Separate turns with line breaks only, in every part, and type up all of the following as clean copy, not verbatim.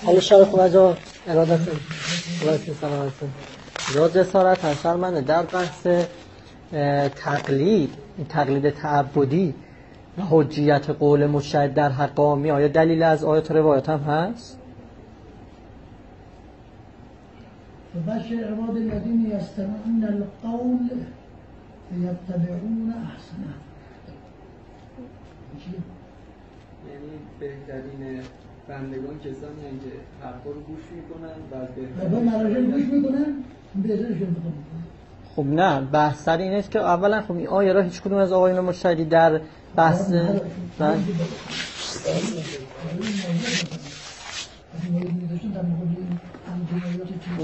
حالا شرف وجه ارادتون واسه سلامتون را جسارت هستن در بحث تقلید تعبدی و حجیت قول مجتهد در حق عامی آیا دلیل از آیات و روایات هم هست؟
فبشر عباد الذین یستمعون القول فیتبعون احسنه.
یعنی بهترین بندگان کسانی هستند که حرفا رو گوش میکنن و
مراجع گوش میکنن بهترشون میکنن.
خب نه بحث سر این است که اولا خب این آیه را هیچ کدوم از آقایون مجتهدی در بحث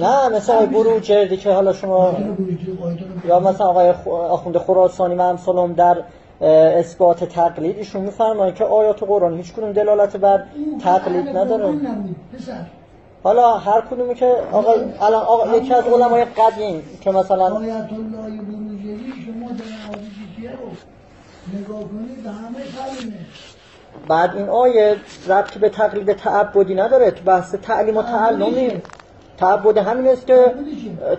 نه مثل آقای بروجردی که حالا شما یا مثلا آقای آخوند خراسانی و امثالهم در اثبات تقلید ایشون میفرمایند که آیات قرآن هیچ کدوم دلالت بر تقلید نداره. حالا هر کدومی که الان یکی از علمای قدیم که مثلا
آیت الله بروجردی شما در حدیثی رو نگاه کنید همه کلمه
بعد این آیه ربطی به تقلید تعبدی نداره. تو بحث تعلیم و تعلمی تعبد همین است که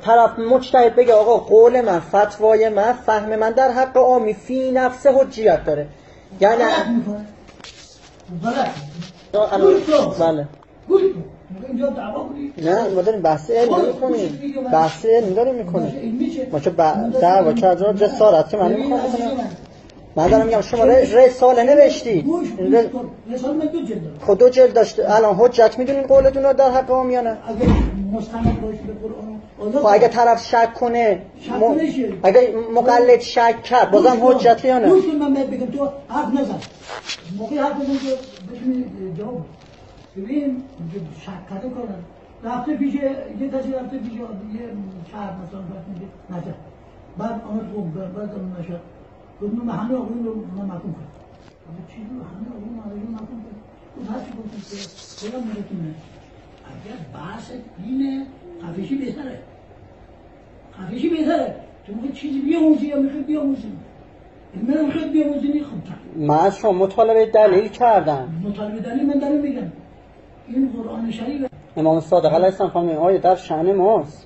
طرف مجتهد بگه آقا قول من، فتوای من، فهم من در حق عامی فی نفس حجیت داره. یعنی بله نه ما داریم بحث علمی میکنیم، بحث علمی داریم میکنیم. ما چه دعوا که از جسارت که من نمیخوام بکنم. من دارم میگم شما رساله نوشتید.
رساله من 2 جلد داره.
خود 2 جلد داشته. الان حجت میدونین قولتون رو در حق عامیانه؟
اگه مستند باشه به قرآن.
خب اگه طرف شک کنه اگه مقلد شک کرد بازم حجتی یا نه؟
گوش کن من بگم تو حرف نزن. موقعی حرف بزن که بتونی جواب ببین شک کرده کنن. رفته پیش یه کسی رفته پیش یه شهر مثلا میگه نجا. بعد آمد خوب بعد اون نشد. گفتم همه آقایون رو من محکوم کنم. اما چیزی رو همه آقایون رو محکوم کنم. اون هرچی گفتم که خودم میگم اگر بحث دینه خفشی بهتره. خفشی بهتره. تو میگه چیزی بیاموزی یا میخوای بیاموزی. من میخوام بیاموزی خب
من از شما مطالبه دلیل کردم.
مطالبه دلیل من دارم میگم. این قرآن شریف
امام صادق علیه السلام فرمودن آیه در شأن ماست.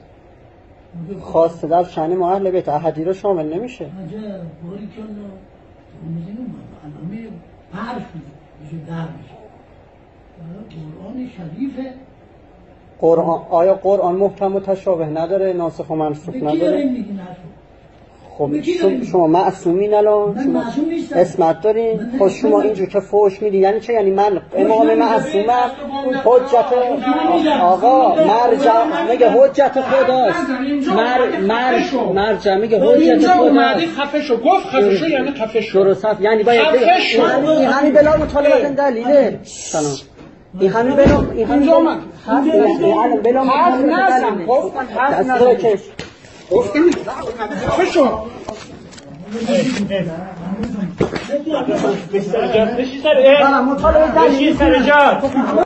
خاصه در شأن ما اهل بیت احدی رو شامل نمیشه.
عجب باری کلا میگم علامه حرف میشه در میشه. قرآن شریف
آیا قرآن محکم متشابه نداره، ناسخ و منسوخ نداره؟ خب شما معصومین الان شما اسمت دارین. خب شما اینجور که فوش میدین یعنی چه؟ یعنی من امام معصومم حجت آقا مرجع میگه حجت خداست. مرجع میگه حجت خداست.
خفشو گفت خفشو یعنی خفشو
درست یعنی باید این همین بلا مطالبه دلیله. سلام این همین بلا این همین بلا
حرف نزن گفت من حرف نزن گفتم خفشو بشی سر جد